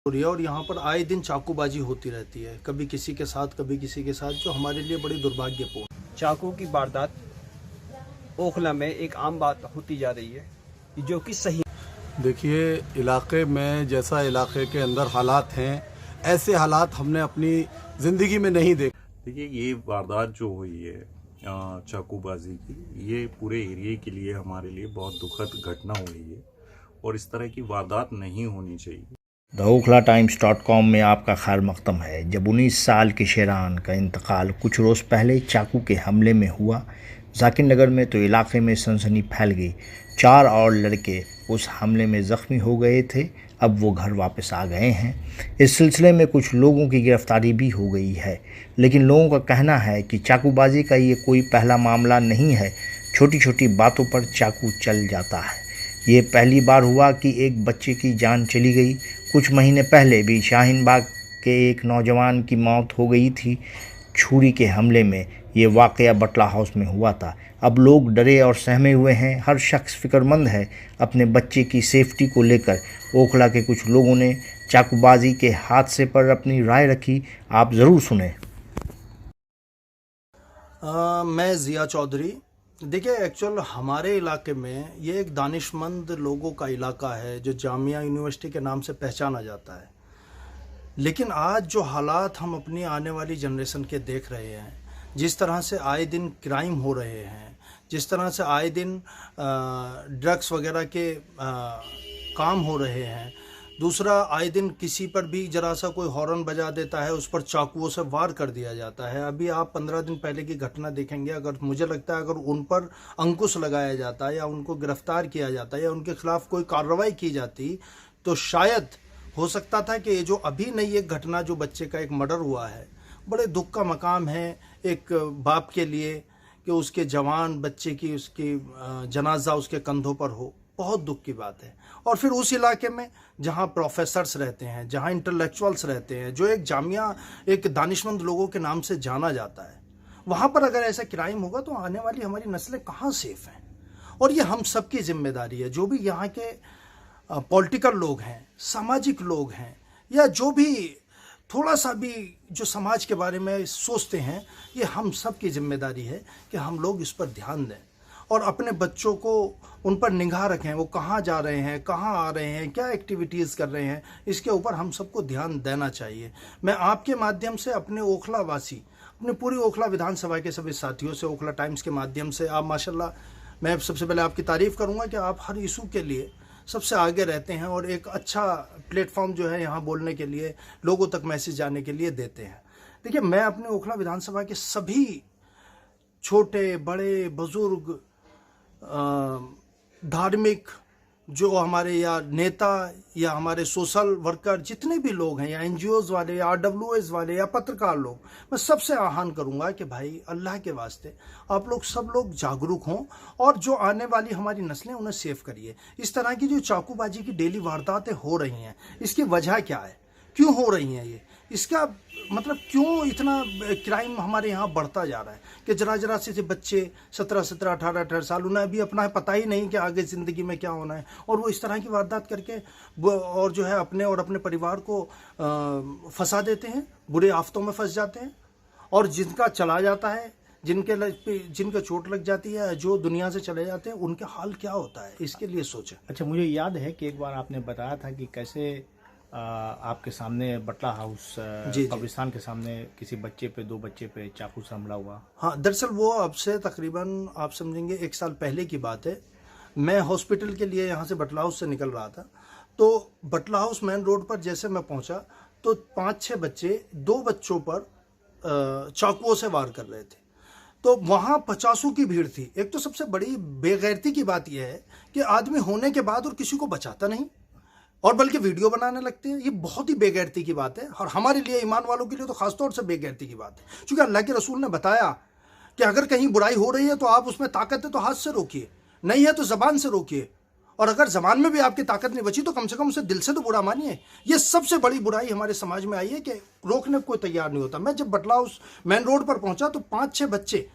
हो रही है और यहाँ पर आए दिन चाकूबाजी होती रहती है, कभी किसी के साथ कभी किसी के साथ, जो हमारे लिए बड़ी दुर्भाग्यपूर्ण। चाकू की वारदात ओखला में एक आम बात होती जा रही है, जो कि सही। देखिए, इलाके में जैसा इलाके के अंदर हालात हैं, ऐसे हालात हमने अपनी ज़िंदगी में नहीं देखे। देखिए, ये वारदात जो हुई है चाकूबाजी की, ये पूरे एरिया के लिए हमारे लिए बहुत दुखद घटना हुई है और इस तरह की वारदात नहीं होनी चाहिए। द OkhlaTimes.com में आपका खैर मकदम है। जब 19 साल के शेरान का इंतकाल कुछ रोज़ पहले चाकू के हमले में हुआ जाकिर नगर में, तो इलाके में सनसनी फैल गई। 4 और लड़के उस हमले में ज़ख्मी हो गए थे, अब वो घर वापस आ गए हैं। इस सिलसिले में कुछ लोगों की गिरफ्तारी भी हो गई है, लेकिन लोगों का कहना है कि चाकूबाजी का ये कोई पहला मामला नहीं है। छोटी छोटी बातों पर चाकू चल जाता है। ये पहली बार हुआ कि एक बच्चे की जान चली गई। कुछ महीने पहले भी शाहीन बाग के एक नौजवान की मौत हो गई थी छुरी के हमले में। ये वाक़या बटला हाउस में हुआ था। अब लोग डरे और सहमे हुए हैं। हर शख्स फिक्रमंद है अपने बच्चे की सेफ्टी को लेकर। ओखला के कुछ लोगों ने चाकूबाजी के हादसे पर अपनी राय रखी, आप ज़रूर सुने। मैं ज़िया चौधरी। देखिए, एक्चुअल हमारे इलाके में ये एक दानिशमंद लोगों का इलाका है जो जामिया यूनिवर्सिटी के नाम से पहचाना जाता है। लेकिन आज जो हालात हम अपनी आने वाली जनरेशन के देख रहे हैं, जिस तरह से आए दिन क्राइम हो रहे हैं, जिस तरह से आए दिन ड्रग्स वगैरह के काम हो रहे हैं, दूसरा आए दिन किसी पर भी जरा सा कोई हॉर्न बजा देता है, उस पर चाकुओं से वार कर दिया जाता है। अभी आप 15 दिन पहले की घटना देखेंगे, अगर मुझे लगता है अगर उन पर अंकुश लगाया जाता है या उनको गिरफ्तार किया जाता है या उनके खिलाफ कोई कार्रवाई की जाती, तो शायद हो सकता था कि ये जो अभी नई एक घटना जो बच्चे का एक मर्डर हुआ है, बड़े दुख का मकाम है एक बाप के लिए कि उसके जवान बच्चे की उसकी जनाजा उसके कंधों पर हो। बहुत दुख की बात है। और फिर उस इलाके में जहाँ प्रोफेसर्स रहते हैं, जहाँ इंटेलेक्चुअल्स रहते हैं, जो एक जामिया एक दानिशमंद लोगों के नाम से जाना जाता है, वहाँ पर अगर ऐसा क्राइम होगा तो आने वाली हमारी नस्लें कहाँ सेफ हैं। और ये हम सबकी जिम्मेदारी है, जो भी यहाँ के पॉलिटिकल लोग हैं, सामाजिक लोग हैं, या जो भी थोड़ा सा भी जो समाज के बारे में सोचते हैं, ये हम सब की जिम्मेदारी है कि हम लोग इस पर ध्यान दें और अपने बच्चों को उन पर निगाह रखें। वो कहाँ जा रहे हैं, कहाँ आ रहे हैं, क्या एक्टिविटीज़ कर रहे हैं, इसके ऊपर हम सबको ध्यान देना चाहिए। मैं आपके माध्यम से अपने ओखला वासी, अपने पूरी ओखला विधानसभा के सभी साथियों से, ओखला टाइम्स के माध्यम से, आप माशाल्लाह, मैं सबसे पहले आपकी तारीफ़ करूँगा कि आप हर इशू के लिए सबसे आगे रहते हैं और एक अच्छा प्लेटफॉर्म जो है यहाँ बोलने के लिए, लोगों तक मैसेज जाने के लिए देते हैं। देखिए, मैं अपने ओखला विधानसभा के सभी छोटे बड़े बुजुर्ग धार्मिक जो हमारे या नेता या हमारे सोशल वर्कर जितने भी लोग हैं, या NGOs वाले या RWS वाले या पत्रकार लोग, मैं सबसे आह्वान करूंगा कि भाई अल्लाह के वास्ते आप लोग सब लोग जागरूक हों और जो आने वाली हमारी नस्लें उन्हें सेव करिए। इस तरह की जो चाकूबाजी की डेली वारदातें हो रही हैं, इसकी वजह क्या है, क्यों हो रही हैं, ये इसका मतलब क्यों इतना क्राइम हमारे यहाँ बढ़ता जा रहा है कि जरा जरा से बच्चे 17, 18 साल, उन्हें अभी अपना पता ही नहीं कि आगे ज़िंदगी में क्या होना है, और वो इस तरह की वारदात करके और जो है अपने और अपने परिवार को फंसा देते हैं, बुरे आफतों में फंस जाते हैं। और जिनका चला जाता है, जिनका चोट लग जाती है, जो दुनिया से चले जाते हैं, उनके हाल क्या होता है, इसके लिए सोचें। अच्छा, मुझे याद है कि एक बार आपने बताया था कि कैसे आपके सामने बटला हाउस कब्रिस्तान के सामने किसी बच्चे पे, 2 बच्चे पे चाकू से हमला हुआ। हाँ, दरअसल वो अब से तकरीबन आप समझेंगे 1 साल पहले की बात है। मैं हॉस्पिटल के लिए यहाँ से बटला हाउस से निकल रहा था, तो बटला हाउस मेन रोड पर जैसे मैं पहुँचा तो 5-6 बच्चे 2 बच्चों पर चाकुओं से वार कर रहे थे। तो वहाँ 50 की भीड़ थी। एक तो सबसे बड़ी बेगैरती की बात यह है कि आदमी होने के बाद और किसी को बचाता नहीं और बल्कि वीडियो बनाने लगते हैं। ये बहुत ही बेगैरती की बात है और हमारे लिए, ईमान वालों के लिए तो खासतौर से बेगैरती की बात है, क्योंकि अल्लाह के रसूल ने बताया कि अगर कहीं बुराई हो रही है तो आप उसमें ताकत है तो हाथ से रोकिए, नहीं है तो जबान से रोकिए, और अगर जबान में भी आपकी ताकत नहीं बची तो कम से कम उसे दिल से तो बुरा मानिए। ये सबसे बड़ी बुराई हमारे समाज में आई है कि रोकने को कोई तैयार नहीं होता। मैं जब बटला हाउस मेन रोड पर पहुंचा तो 5-6 बच्चे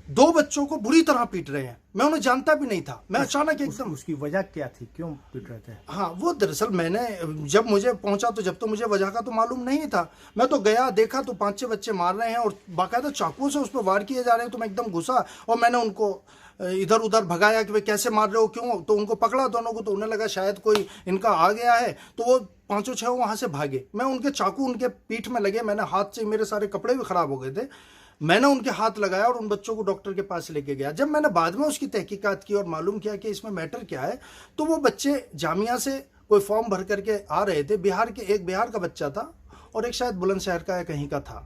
2 बच्चों को बुरी तरह पीट रहे हैं। मैं उन्हें जानता भी नहीं था, मैं अचानक एकदम। उसकी वजह क्या थी, क्यों पीट रहे थे? हाँ, वो दरअसल मैंने जब मुझे पहुंचा तो जब तो मुझे वजह का तो मालूम नहीं था। मैं तो गया, देखा तो 5-6 बच्चे मार रहे हैं और बाकायदा चाकुओं से उस पर वार किए जा रहे हैं। तो मैं एकदम घुसा और मैंने उनको इधर उधर भगाया कि वे कैसे मार रहे हो, क्यों। तो उनको पकड़ा दोनों को, तो उन्हें लगा शायद कोई इनका आ गया है, तो वो 5-6 वहाँ से भागे। मैं उनके चाकू उनके पीठ में लगे, मैंने हाथ से, मेरे सारे कपड़े भी खराब हो गए थे, मैंने उनके हाथ लगाया और उन बच्चों को डॉक्टर के पास लेके गया। जब मैंने बाद में उसकी तहकीकात की और मालूम किया कि इसमें मैटर क्या है, तो वो बच्चे जामिया से कोई फॉर्म भर करके आ रहे थे। बिहार के, एक बिहार का बच्चा था और एक शायद बुलंदशहर का या कहीं का था,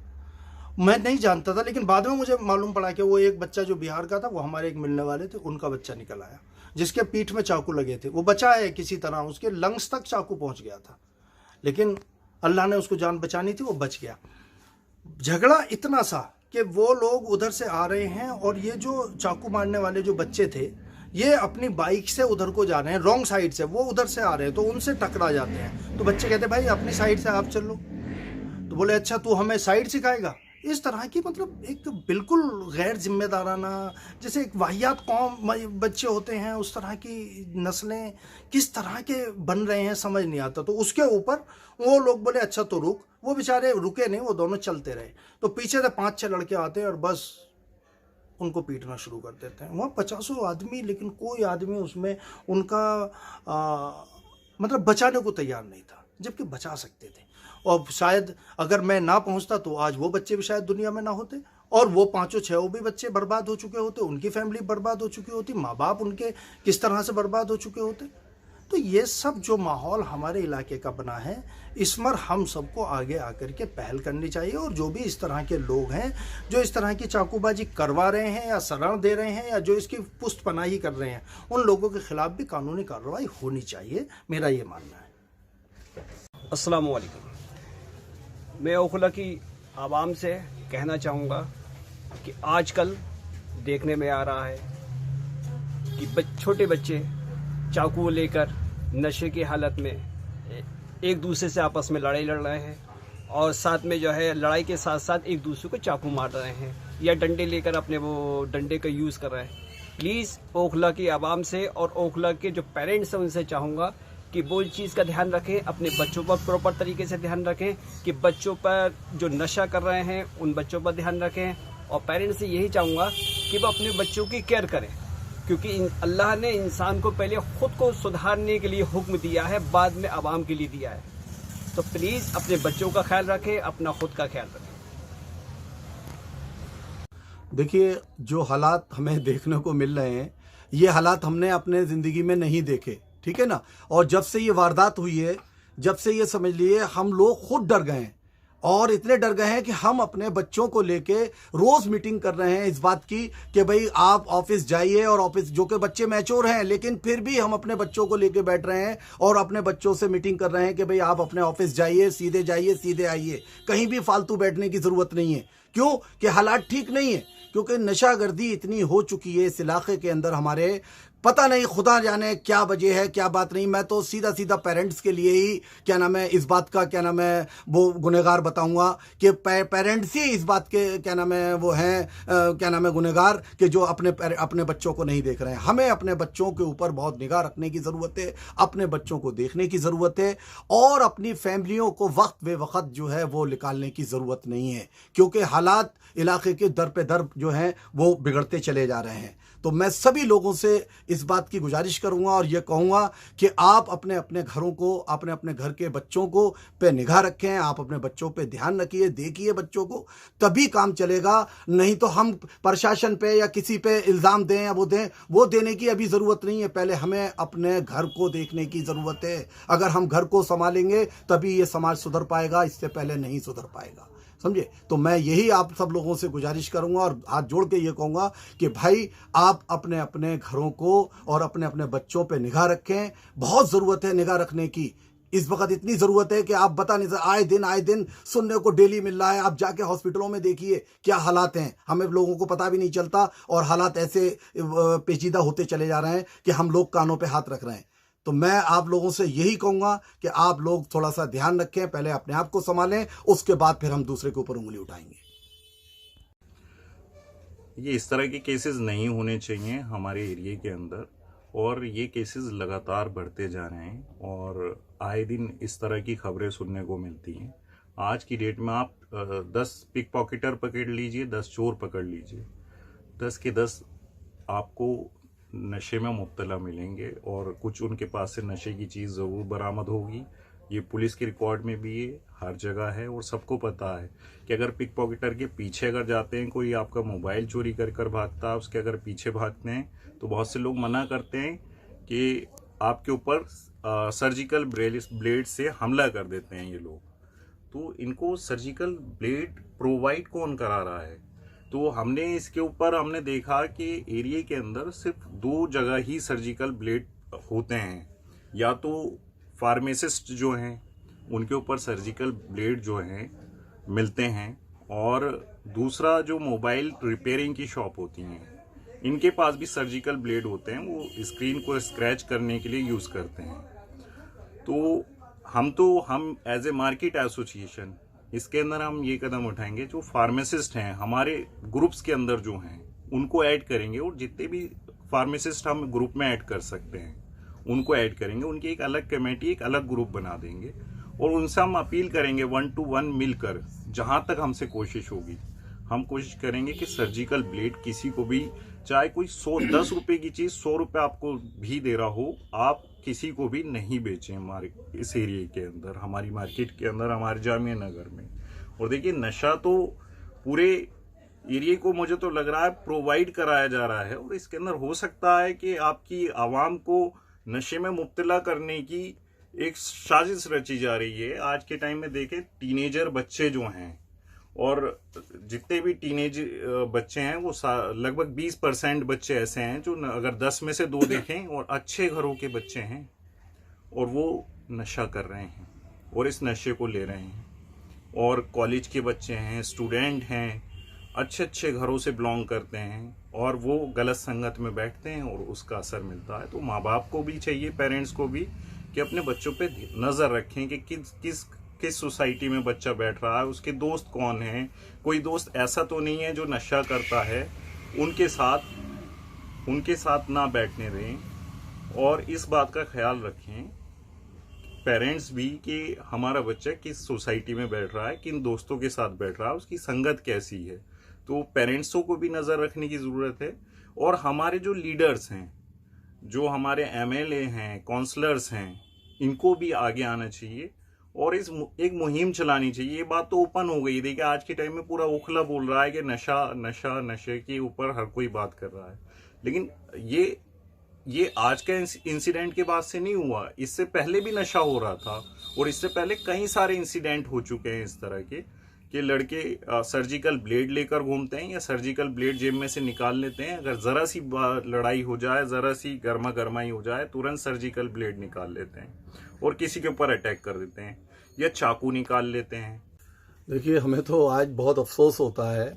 मैं नहीं जानता था। लेकिन बाद में मुझे मालूम पड़ा कि वो एक बच्चा जो बिहार का था वो हमारे एक मिलने वाले थे, उनका बच्चा निकल आया जिसके पीठ में चाकू लगे थे। वो बचा है किसी तरह, उसके लंग्स तक चाकू पहुंच गया था, लेकिन अल्लाह ने उसको जान बचानी थी, वो बच गया। झगड़ा इतना सा कि वो लोग उधर से आ रहे हैं और ये जो चाकू मारने वाले जो बच्चे थे ये अपनी बाइक से उधर को जा रहे हैं, रॉन्ग साइड से, वो उधर से आ रहे हैं, तो उनसे टकरा जाते हैं। तो बच्चे कहते भाई अपनी साइड से आप चलो, तो बोले अच्छा तू हमें साइड सिखाएगा। इस तरह की, मतलब एक बिल्कुल गैर जिम्मेदाराना, जैसे एक वाहियात कौम बच्चे होते हैं, उस तरह की नस्लें किस तरह के बन रहे हैं समझ नहीं आता। तो उसके ऊपर वो लोग बोले अच्छा तो रुक, वो बेचारे रुके नहीं, वो दोनों चलते रहे। तो पीछे से 5-6 लड़के आते हैं और बस उनको पीटना शुरू कर देते हैं। वहाँ 50 आदमी, लेकिन कोई आदमी उसमें उनका मतलब बचाने को तैयार नहीं था, जबकि बचा सकते थे। और शायद अगर मैं ना पहुंचता तो आज वो बच्चे भी शायद दुनिया में ना होते, और वो 5-6 भी बच्चे बर्बाद हो चुके होते, उनकी फैमिली बर्बाद हो चुकी होती, माँ बाप उनके किस तरह से बर्बाद हो चुके होते। तो ये सब जो माहौल हमारे इलाके का बना है, इस पर हम सबको आगे आकर के पहल करनी चाहिए। और जो भी इस तरह के लोग हैं जो इस तरह की चाकूबाजी करवा रहे हैं या शरण दे रहे हैं या जो इसकी पुष्टपनाही कर रहे हैं, उन लोगों के खिलाफ भी कानूनी कार्रवाई होनी चाहिए, मेरा ये मानना है। अस्सलाम वालेकुम। मैं ओखला की आवाम से कहना चाहूँगा कि आजकल देखने में आ रहा है कि छोटे बच्चे चाकू लेकर नशे की हालत में एक दूसरे से आपस में लड़ाई लड़ रहे हैं और साथ में जो है लड़ाई के साथ साथ एक दूसरे को चाकू मार रहे हैं या डंडे लेकर अपने वो डंडे का यूज़ कर रहे हैं। प्लीज़ ओखला की आवाम से और ओखला के जो पेरेंट्स हैं उनसे चाहूँगा कि वो इस चीज़ का ध्यान रखें, अपने बच्चों पर प्रॉपर तरीके से ध्यान रखें कि बच्चों पर जो नशा कर रहे हैं उन बच्चों पर ध्यान रखें। और पेरेंट्स से यही चाहूँगा कि वो अपने बच्चों की केयर करें, क्योंकि अल्लाह ने इंसान को पहले खुद को सुधारने के लिए हुक्म दिया है, बाद में आवाम के लिए दिया है। तो प्लीज़ अपने बच्चों का ख्याल रखें, अपना खुद का ख्याल रखें। देखिए, जो हालात हमें देखने को मिल रहे हैं, ये हालात हमने अपने ज़िंदगी में नहीं देखे, ठीक है ना। और जब से ये वारदात हुई है, जब से ये समझ लिए हम लोग खुद डर गए हैं, और इतने डर गए हैं कि हम अपने बच्चों को लेके रोज मीटिंग कर रहे हैं इस बात की कि भाई आप ऑफिस जाइए। और ऑफिस, जो कि बच्चे मैच्योर हैं, लेकिन फिर भी हम अपने बच्चों को लेके बैठ रहे हैं और अपने बच्चों से मीटिंग कर रहे हैं कि भाई आप अपने ऑफिस जाइए, सीधे आइए, कहीं भी फालतू बैठने की जरूरत नहीं है। क्यों? कि हालात ठीक नहीं है, क्योंकि नशागर्दी इतनी हो चुकी है इस इलाके के अंदर हमारे, पता नहीं खुदा जाने क्या वजह है, क्या बात नहीं। मैं तो सीधा पेरेंट्स के लिए ही क्या नाम है इस बात का क्या नाम है वो गुनहगार बताऊंगा कि पेरेंट्स ही इस बात के क्या नाम है वो हैं क्या नाम है गुनहगार कि जो अपने बच्चों को नहीं देख रहे हैं। हमें अपने बच्चों के ऊपर बहुत निगाह रखने की ज़रूरत है, अपने बच्चों को देखने की ज़रूरत है और अपनी फैमिलियों को वक्त बे वक्त जो है वो निकालने की ज़रूरत नहीं है, क्योंकि हालात इलाके के दर पे दर जो हैं वो बिगड़ते चले जा रहे हैं। तो मैं सभी लोगों से इस बात की गुजारिश करूंगा और ये कहूंगा कि आप अपने अपने घरों को, अपने अपने घर के बच्चों को पे निगाह रखें, आप अपने बच्चों पे ध्यान रखिए, देखिए बच्चों को, तभी काम चलेगा। नहीं तो हम प्रशासन पे या किसी पे इल्ज़ाम दें या वो देने की अभी ज़रूरत नहीं है। पहले हमें अपने घर को देखने की ज़रूरत है। अगर हम घर को संभालेंगे तभी ये समाज सुधर पाएगा, इससे पहले नहीं सुधर पाएगा, समझे। तो मैं यही आप सब लोगों से गुजारिश करूंगा और हाथ जोड़ के ये कहूंगा कि भाई आप अपने अपने घरों को और अपने अपने बच्चों पे निगाह रखें। बहुत ज़रूरत है निगाह रखने की। इस वक्त इतनी ज़रूरत है कि आप बता नहीं सकते, आए दिन सुनने को डेली मिल रहा है। आप जाके हॉस्पिटलों में देखिए क्या हालात हैं, हमें लोगों को पता भी नहीं चलता और हालात ऐसे पेचीदा होते चले जा रहे हैं कि हम लोग कानों पे हाथ रख रहे हैं। तो मैं आप लोगों से यही कहूंगा कि आप लोग थोड़ा सा ध्यान रखें, पहले अपने आप को संभालें, उसके बाद फिर हम दूसरे के ऊपर उंगली उठाएंगे। ये इस तरह के केसेस नहीं होने चाहिए हमारे एरिया के अंदर, और ये केसेस लगातार बढ़ते जा रहे हैं और आए दिन इस तरह की खबरें सुनने को मिलती हैं। आज की डेट में आप 10 पिक पॉकेटर पकड़ लीजिए, 10 चोर पकड़ लीजिए, 10 के 10 आपको नशे में मुब्तला मिलेंगे और कुछ उनके पास से नशे की चीज़ ज़रूर बरामद होगी। ये पुलिस के रिकॉर्ड में भी ये हर जगह है और सबको पता है कि अगर पिक पॉकेटर के पीछे अगर जाते हैं, कोई आपका मोबाइल चोरी कर भागता है, उसके अगर पीछे भागते हैं तो बहुत से लोग मना करते हैं कि आपके ऊपर सर्जिकल ब्लेड से हमला कर देते हैं ये लोग। तो इनको सर्जिकल ब्लेड प्रोवाइड कौन करा रहा है? तो हमने इसके ऊपर हमने देखा कि एरिया के अंदर सिर्फ 2 जगह ही सर्जिकल ब्लेड होते हैं, या तो फार्मासिस्ट जो हैं उनके ऊपर सर्जिकल ब्लेड जो हैं मिलते हैं, और दूसरा जो मोबाइल रिपेयरिंग की शॉप होती हैं इनके पास भी सर्जिकल ब्लेड होते हैं, वो स्क्रीन को स्क्रैच करने के लिए यूज़ करते हैं। तो हम एज ए मार्केट एसोसिएशन इसके अंदर हम ये कदम उठाएंगे, जो फार्मासिस्ट हैं हमारे ग्रुप्स के अंदर जो हैं उनको ऐड करेंगे, और जितने भी फार्मासिस्ट हम ग्रुप में ऐड कर सकते हैं उनको ऐड करेंगे। उनकी एक अलग कमेटी, एक अलग ग्रुप बना देंगे और उनसे हम अपील करेंगे 1 to 1 मिलकर, जहां तक हमसे कोशिश होगी हम कोशिश करेंगे कि सर्जिकल ब्लेड किसी को भी, चाहे कोई 10 रुपए की चीज़ 100 रुपये आपको भी दे रहा हो, आप किसी को भी नहीं बेचें हमारे इस एरिया के अंदर, हमारी मार्केट के अंदर, हमारे जामिया नगर में। और देखिए, नशा तो पूरे एरिया को मुझे तो लग रहा है प्रोवाइड कराया जा रहा है, और इसके अंदर हो सकता है कि आपकी आवाम को नशे में मुब्तला करने की एक साजिश रची जा रही है। आज के टाइम में देखें, टीनेजर बच्चे जो हैं और जितने भी टीनेज बच्चे हैं वो लगभग 20% बच्चे ऐसे हैं जो अगर 10 में से 2 देखें और अच्छे घरों के बच्चे हैं और वो नशा कर रहे हैं और इस नशे को ले रहे हैं। और कॉलेज के बच्चे हैं, स्टूडेंट हैं, अच्छे घरों से बिलोंग करते हैं और वो गलत संगत में बैठते हैं और उसका असर मिलता है। तो माँ बाप को भी चाहिए, पेरेंट्स को भी, कि अपने बच्चों पे नज़र रखें कि किस सोसाइटी में बच्चा बैठ रहा है, उसके दोस्त कौन हैं, कोई दोस्त ऐसा तो नहीं है जो नशा करता है, उनके साथ ना बैठने दें। और इस बात का ख्याल रखें पेरेंट्स भी कि हमारा बच्चा किस सोसाइटी में बैठ रहा है, किन दोस्तों के साथ बैठ रहा है, उसकी संगत कैसी है। तो पेरेंट्सों को भी नज़र रखने की ज़रूरत है। और हमारे जो लीडर्स हैं, जो हमारे एमएलए हैं, काउंसलर्स हैं, इनको भी आगे आना चाहिए और एक मुहिम चलानी चाहिए। ये बात तो ओपन हो गई। देखिए, आज के टाइम में पूरा ओखला बोल रहा है कि नशे के ऊपर हर कोई बात कर रहा है, लेकिन ये आज का इंसिडेंट के बाद से नहीं हुआ, इससे पहले भी नशा हो रहा था और इससे पहले कई सारे इंसिडेंट हो चुके हैं इस तरह के कि लड़के सर्जिकल ब्लेड लेकर घूमते हैं या सर्जिकल ब्लेड जेब में से निकाल लेते हैं। अगर ज़रा सी लड़ाई हो जाए, ज़रा सी गर्माई हो जाए, तुरंत सर्जिकल ब्लेड निकाल लेते हैं और किसी के ऊपर अटैक कर देते हैं या चाकू निकाल लेते हैं। देखिए, हमें तो आज बहुत अफसोस होता है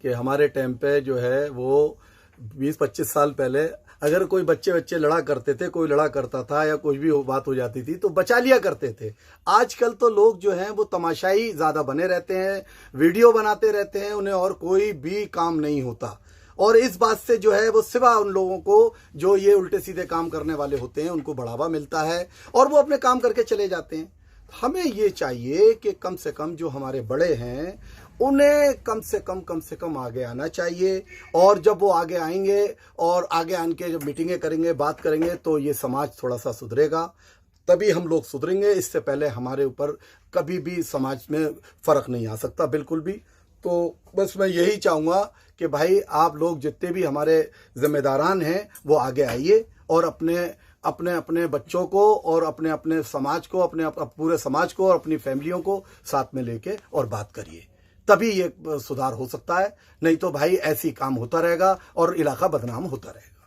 कि हमारे टाइम पे जो है वो 20-25 साल पहले अगर कोई बच्चे लड़ा करते थे, कोई लड़ा करता था या कोई भी बात हो जाती थी तो बचा लिया करते थे। आजकल तो लोग जो हैं वो तमाशाई ज़्यादा बने रहते हैं, वीडियो बनाते रहते हैं, उन्हें और कोई भी काम नहीं होता। और इस बात से जो है वो सिवा उन लोगों को जो ये उल्टे सीधे काम करने वाले होते हैं उनको बढ़ावा मिलता है और वो अपने काम करके चले जाते हैं। हमें ये चाहिए कि कम से कम जो हमारे बड़े हैं उन्हें कम से कम आगे आना चाहिए, और जब वो आगे आएंगे और आगे आन के जब मीटिंगें करेंगे, बात करेंगे, तो ये समाज थोड़ा सा सुधरेगा, तभी हम लोग सुधरेंगे। इससे पहले हमारे ऊपर कभी भी समाज में फ़र्क नहीं आ सकता, बिल्कुल भी। तो बस मैं यही चाहूँगा कि भाई आप लोग जितने भी हमारे जिम्मेदारान हैं वो आगे आइए और अपने बच्चों को और अपने समाज को, अपने पूरे समाज को और अपनी फैमिलियों को साथ में लेके और बात करिए, तभी ये सुधार हो सकता है। नहीं तो भाई ऐसी काम होता रहेगा और इलाका बदनाम होता रहेगा।